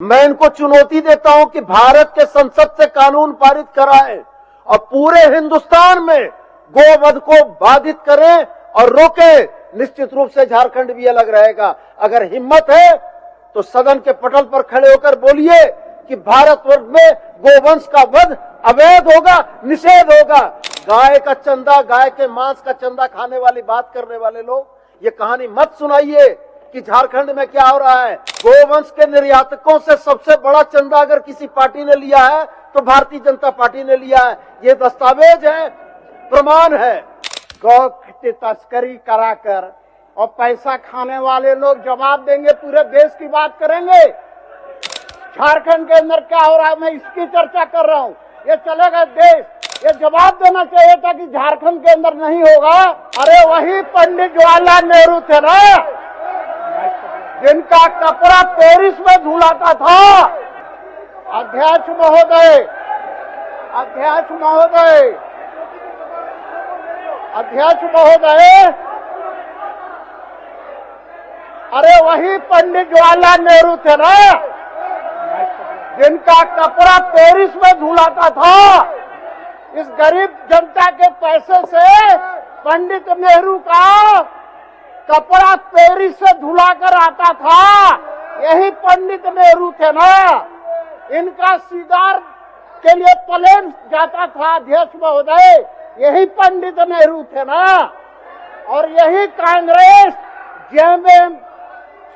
मैं इनको चुनौती देता हूं कि भारत के संसद से कानून पारित कराएं और पूरे हिंदुस्तान में गोवध को बाधित करें और रोकें। निश्चित रूप से झारखंड भी अलग रहेगा। अगर हिम्मत है तो सदन के पटल पर खड़े होकर बोलिए कि भारतवर्ष में गोवंश का वध अवैध होगा, निषेध होगा। गाय का चंदा, गाय के मांस का चंदा खाने वाली बात करने वाले लोग ये कहानी मत सुनाइए कि झारखंड में क्या हो रहा है। गोवंश के निर्यातकों से सबसे बड़ा चंदा अगर किसी पार्टी ने लिया है तो भारतीय जनता पार्टी ने लिया है। ये दस्तावेज है, प्रमाण है। गौ की तस्करी कराकर और पैसा खाने वाले लोग जवाब देंगे, पूरे देश की बात करेंगे। झारखंड के अंदर क्या हो रहा है मैं इसकी चर्चा कर रहा हूँ। ये चलेगा देश, ये जवाब देना चाहिए था कि झारखंड के अंदर नहीं होगा। अरे वही पंडित जवाहरलाल नेहरू थे ना जिनका कपड़ा पेरिस में धुलाता था। अध्यक्ष महोदय, अध्यक्ष महोदय, अध्यक्ष महोदय, अरे वही पंडित जवाहरलाल नेहरू थे ना जिनका कपड़ा पेरिस में धुलाता था। इस गरीब जनता के पैसे से पंडित नेहरू का कपड़ा पेरिस से धुलाकर आता था। यही पंडित नेहरू थे ना। इनका सिगार के लिए प्लेन जाता था। अध्यक्ष महोदय, यही पंडित नेहरू थे ना। और यही कांग्रेस जेएमएम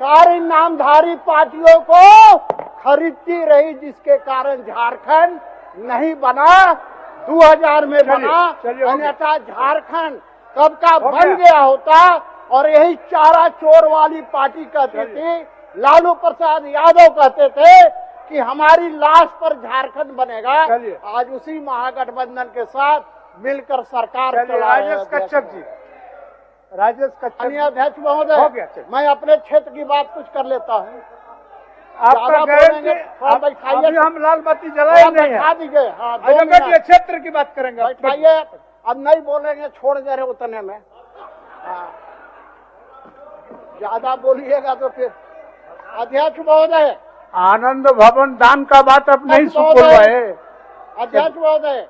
सारी नामधारी पार्टियों को खरीदती रही, जिसके कारण झारखंड नहीं बना। 2000 में बना, अन्यथा झारखंड कब का बन गया होता। और यही चारा चोर वाली पार्टी कहती थी, लालू प्रसाद यादव कहते थे कि हमारी लाश पर झारखंड बनेगा। आज उसी महागठबंधन के साथ मिलकर सरकार चला रहे हैं। राजेश कच्छप जी, राजेश कच्छप, अध्यक्ष महोदय, मैं अपने क्षेत्र की बात कुछ कर लेता हूँ। आपका अभी हम लाल बत्ती जलाए नहीं है। दीजिए, हाँ, क्षेत्र की बात करेंगे। बैठाइए, अब नहीं बोलेंगे, छोड़ दे रहे उतने में। ज्यादा बोलिएगा तो फिर। अध्यक्ष महोदय, आनंद भवन दान का बात अब नहीं सुन रहे। अध्यक्ष महोदय,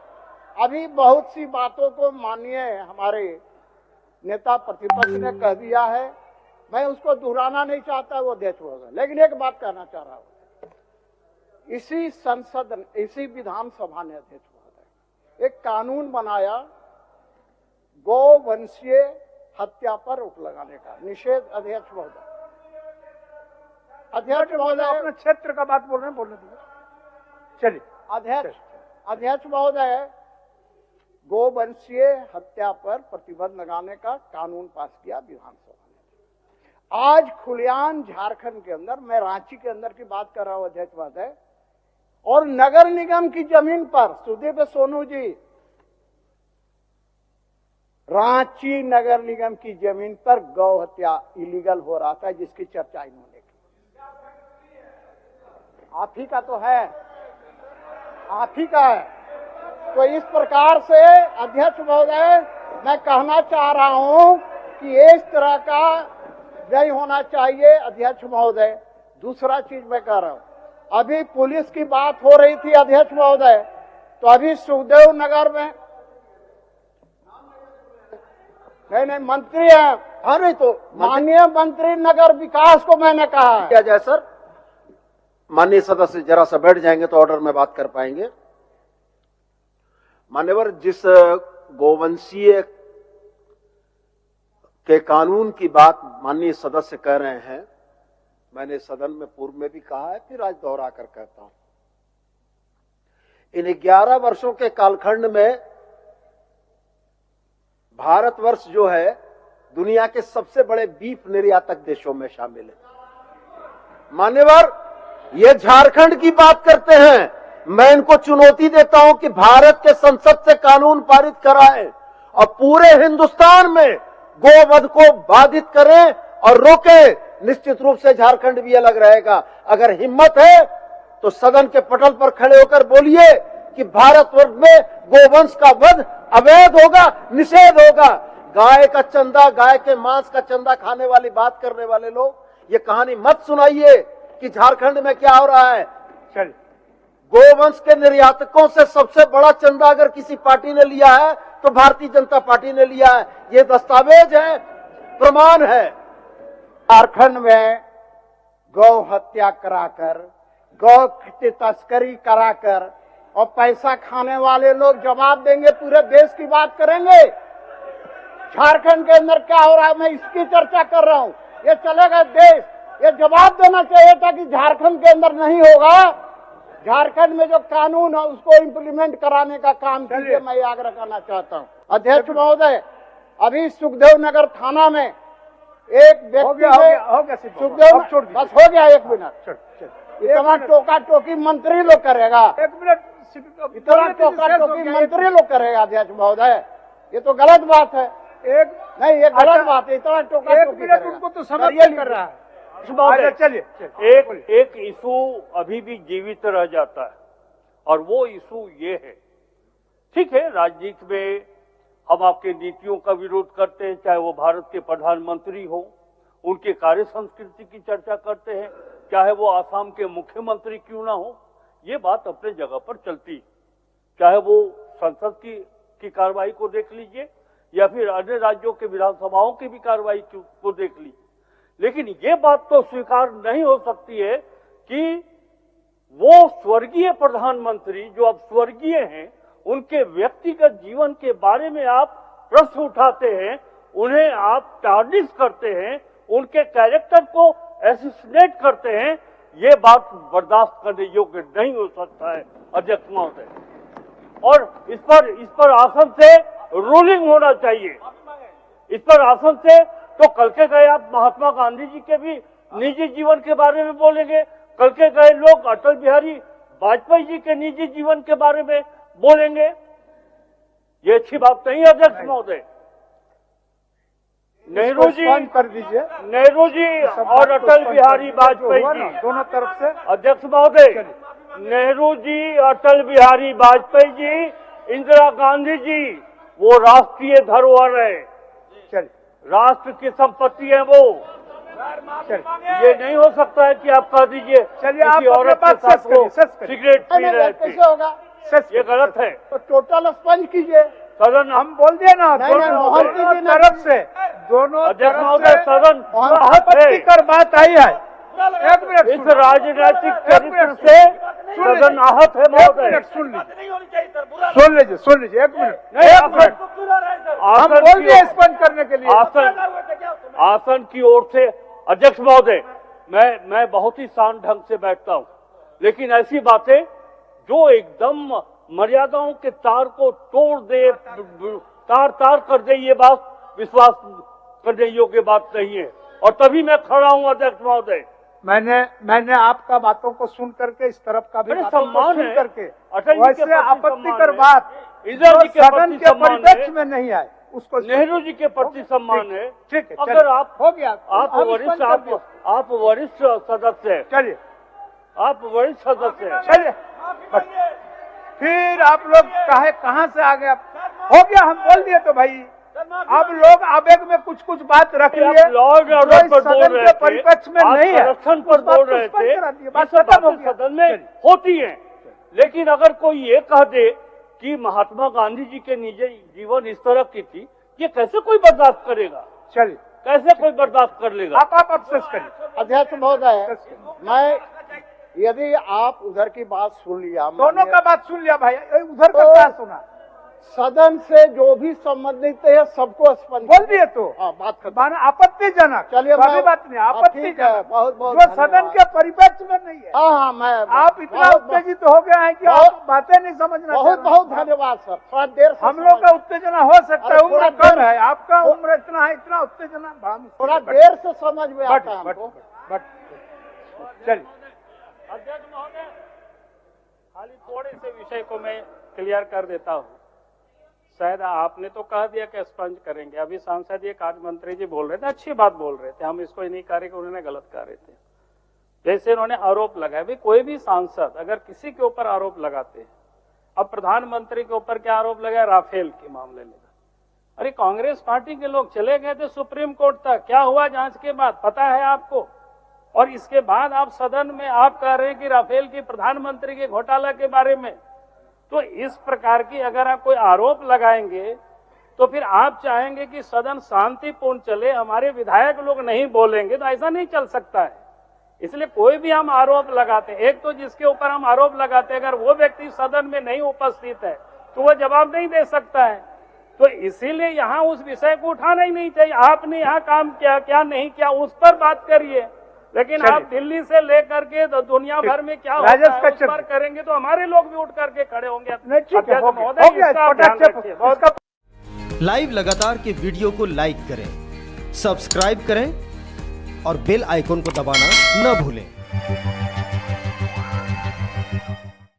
अभी बहुत सी बातों को माननीय हमारे नेता प्रतिपक्ष ने कह दिया है, मैं उसको दोहराना नहीं चाहता वो अध्यक्ष महोदय, लेकिन एक बात कहना चाह रहा हूँ। इसी संसद, इसी विधानसभा ने अध्यक्ष महोदय एक कानून बनाया गोवंशीय हत्या पर रोक लगाने का, निषेध। अध्यक्ष महोदय, अध्यक्ष महोदय, अपने क्षेत्र का बात बोल रहे हैं, बोलने दीजिए। चलिए। अध्यक्ष महोदय, गोवंशीय हत्या पर प्रतिबंध लगाने का कानून पास किया विधानसभा ने। आज खुलेआम झारखंड के अंदर, मैं रांची के अंदर की बात कर रहा हूं अध्यक्ष महोदय, और नगर निगम की जमीन पर, सुदीप सोनू जी, रांची नगर निगम की जमीन पर गौ हत्या इलीगल हो रहा था, जिसकी चर्चा इन्होंने की। आप ही का तो है, आप ही का है। तो इस प्रकार से अध्यक्ष महोदय, मैं कहना चाह रहा हूं कि इस तरह का नहीं होना चाहिए। अध्यक्ष महोदय, दूसरा चीज मैं कह रहा हूं, अभी पुलिस की बात हो रही थी अध्यक्ष महोदय, तो अभी सुखदेव नगर में नहीं मंत्री है। हाँ, नहीं तो माननीय मंत्री नगर विकास को मैंने कहा है। क्या जाए सर, माननीय सदस्य जरा सा बैठ जाएंगे तो ऑर्डर में बात कर पाएंगे। मान्यवर, जिस गोवंशीय के कानून की बात माननीय सदस्य कह रहे हैं, मैंने सदन में पूर्व में भी कहा है, फिर आज दोहरा कर कहता हूं। इन 11 वर्षों के कालखंड में भारतवर्ष जो है दुनिया के सबसे बड़े बीफ निर्यातक देशों में शामिल है। मान्यवर, ये झारखंड की बात करते हैं। मैं इनको चुनौती देता हूं कि भारत के संसद से कानून पारित कराएं और पूरे हिंदुस्तान में गोवध को बाधित करें और रोकें। निश्चित रूप से झारखंड भी अलग रहेगा। अगर हिम्मत है तो सदन के पटल पर खड़े होकर बोलिए कि भारतवर्ष में गोवंश का वध अवैध होगा, निषेध होगा। गाय का चंदा, गाय के मांस का चंदा खाने वाली बात करने वाले लोग ये कहानी मत सुनाइए कि झारखंड में क्या हो रहा है। चलिए, गोवंश के निर्यातकों से सबसे बड़ा चंदा अगर किसी पार्टी ने लिया है तो भारतीय जनता पार्टी ने लिया है। ये दस्तावेज है, प्रमाण है। झारखंड में गौ हत्या कराकर, गौ की तस्करी कराकर और पैसा खाने वाले लोग जवाब देंगे, पूरे देश की बात करेंगे। झारखंड के अंदर क्या हो रहा है, मैं इसकी चर्चा कर रहा हूं। ये चलेगा देश, ये जवाब देना चाहिए था कि झारखंड के अंदर नहीं होगा। झारखंड में जो कानून है उसको इम्प्लीमेंट कराने का काम कीजिए, मैं आग्रह करना चाहता हूं। अध्यक्ष महोदय, अभी सुखदेव नगर थाना में एक व्यक्ति सुखदेव, बस हो गया, एक मिनट। इतना टोका टोकी मंत्री लोग करेगा, एक मिनट, इतना टोका टोकी मंत्री लोग करेगा अध्यक्ष महोदय, ये तो गलत बात है। एक नहीं, ये गलत बात है, इतना टोका एक टोकी मिनट, उनको तो समझ नहीं कर रहा है। चलिए, एक इशू अभी भी जीवित रह जाता है और वो इशू ये है, ठीक है, राजनीति में हम आपके नीतियों का विरोध करते हैं, चाहे वो भारत के प्रधानमंत्री हो, उनके कार्य संस्कृति की चर्चा करते हैं, चाहे वो आसाम के मुख्यमंत्री क्यों ना हो, ये बात अपने जगह पर चलती है। चाहे वो संसद की कार्रवाई को देख लीजिए या फिर अन्य राज्यों के विधानसभाओं की भी कार्रवाई को देख लीजिए, लेकिन ये बात तो स्वीकार नहीं हो सकती है कि वो स्वर्गीय प्रधानमंत्री जो अब स्वर्गीय हैं, उनके व्यक्तिगत जीवन के बारे में आप प्रश्न उठाते हैं, उन्हें आप टार्निश करते हैं, उनके कैरेक्टर को एसिसिनेट करते हैं। ये बात बर्दाश्त करने योग्य नहीं हो सकता है अध्यक्ष महोदय, और इस पर आसन से रूलिंग होना चाहिए। इस पर आसन से तो कल के गए आप महात्मा गांधी जी के भी निजी जीवन के बारे में बोलेंगे, कल के गए लोग अटल बिहारी वाजपेयी जी के निजी जीवन के बारे में बोलेंगे। ये अच्छी बात नहीं है अध्यक्ष महोदय। नेहरू जी कर दीजिए, नेहरू जी और अटल बिहारी वाजपेयी जी दोनों तरफ से। अध्यक्ष महोदय, नेहरू जी, अटल बिहारी वाजपेयी जी, इंदिरा गांधी जी, वो राष्ट्रीय धरोहर है, चलिए, राष्ट्र की संपत्ति है वो। ये नहीं हो सकता है कि आप कह दीजिए चलिए, आप किसी औरत के साथ वो सिगरेट पी रहे थे, कैसे होगा? ये गलत है। तो टोटल स्पंज कीजिए। सदन हम बोल दिए ना, नहीं, मोहन जी दोनों ने- तरफ से, दोनों अध्यक्ष तरफ महोदय, से सदन आहत है। आपत्तिकर बात आई है। एक मिनट, इस राजनीतिक चरित्र से सदन आहत है महोदय। सुन लीजिए, सुन लीजिए, एक मिनट, नहीं, एक आसन- मिनट। हम आसन बोल की दिए ओर- स्पंज करने के लिए। आसन की ओर से अध्यक्ष महोदय, मैं बहुत ही शांत ढंग से बैठता हूं, लेकिन ऐसी बातें जो एकदम मर्यादाओं के तार को तोड़ दे, तार कर दे, ये बात विश्वास करने योग्य बात नहीं है। और तभी मैं खड़ा हूं अध्यक्ष महोदय। मैंने आपका बातों को सुन करके, इस तरफ का भी अरे बातों को सम्मान सुन है। करके, अटल जी के वैसे प्रति आपत्तिकर सम्मान है। बात इंदिरा जी के जो प्रति सदन के सम्मान परिप्रेक्ष्य है। में नहीं आए, उसको नेहरू जी के प्रति सम्मान है। ठीक है, अगर चलिए, आप हो गया, आप हम वरिष्ठ स्पंज कर दिए। आप वरिष्ठ सदस्य हैं, चलिए, आप वरिष्ठ सदस्य हैं। चलिए, बस। फिर आप लोग चाहे कहां से आ गए, हो गया, हम बोल दिए तो भाई। अब लोग आवेग में कुछ बात रख लिए, आप लॉ एंड ऑर्डर पर बोल रहे थे, परिप्रेक्ष्य में आप नहीं है, संरक्षण पर बोल रहे थे, ये सब बातें सदन में होती हैं। लेकिन अगर कोई ये कह दे कि महात्मा गांधी जी के निजी जीवन इस तरह की थी, ये कैसे कोई बर्दाश्त करेगा? चलिए, कैसे कोई बर्दाश्त कर लेगा? आप अफसोस करिए। अध्यक्ष महोदय, मैं यदि आप उधर की बात सुन लिया, दोनों का बात सुन लिया भाई, उधर का तो क्या सुना? सदन से जो भी संबंधित है सबको स्पंज बोल दिए तो बात खत्म। माना आपत्तिजनक, चलिए, कोई मैं- बात नहीं, ठीक है, आपत्तिजनक, बहुत बहुत जो सदन धन्यवाद। के परिप्रेक्ष्य में नहीं है। हाँ, मैं आप इतना बहुत- उत्तेजित हो गए हैं कि बहुत- आप बातें नहीं समझना बहुत चाह रहे। बहुत धन्यवाद सर, थोड़ा देर से हम लोग का उत्तेजना हो सकता है, अरे उम्र थोड़ा कम देर- है, आपका उम्र इतना है, इतना उत्तेजना बड़ा मुश्किल थोड़ा है। देर से समझ में आता है हमको। चलिए, अध्यक्ष महोदय, खाली थोड़े से विषय को मैं क्लियर कर देता हूँ। शायद आपने तो कह दिया कि स्पंज करेंगे, अभी सांसद ये कार्य मंत्री जी बोल रहे थे, अच्छी बात बोल रहे थे, हम इसको नहीं कह रहे कि उन्होंने गलत कह रहे थे। जैसे उन्होंने आरोप लगाया, भाई कोई भी सांसद अगर किसी के ऊपर आरोप लगाते हैं, अब प्रधानमंत्री के ऊपर क्या आरोप लगाया? राफेल के मामले में। अरे कांग्रेस पार्टी के लोग चले गए थे सुप्रीम कोर्ट तक, क्या हुआ जांच के बाद पता है आपको? और इसके बाद आप सदन में आप कह रहे हैं कि राफेल की प्रधानमंत्री के घोटाला के बारे में। तो इस प्रकार की अगर आप कोई आरोप लगाएंगे तो फिर आप चाहेंगे कि सदन शांतिपूर्ण चले, हमारे विधायक लोग नहीं बोलेंगे, तो ऐसा नहीं चल सकता है। इसलिए कोई भी हम आरोप लगाते हैं, एक तो जिसके ऊपर हम आरोप लगाते हैं अगर वो व्यक्ति सदन में नहीं उपस्थित है तो वो जवाब नहीं दे सकता है। तो इसीलिए यहाँ उस विषय को उठाना ही नहीं चाहिए। आपने यहाँ काम किया क्या नहीं किया उस पर बात करिए, लेकिन आप दिल्ली से लेकर के दुनिया भर में क्या होता है उस पर करेंगे तो हमारे लोग भी उठ करके खड़े होंगे। अध्यक्ष महोदय, इसका आप ध्यान रखिए। बहुत लाइव लगातार के वीडियो को लाइक करें, सब्सक्राइब करें और बेल आइकॉन को दबाना न भूलें।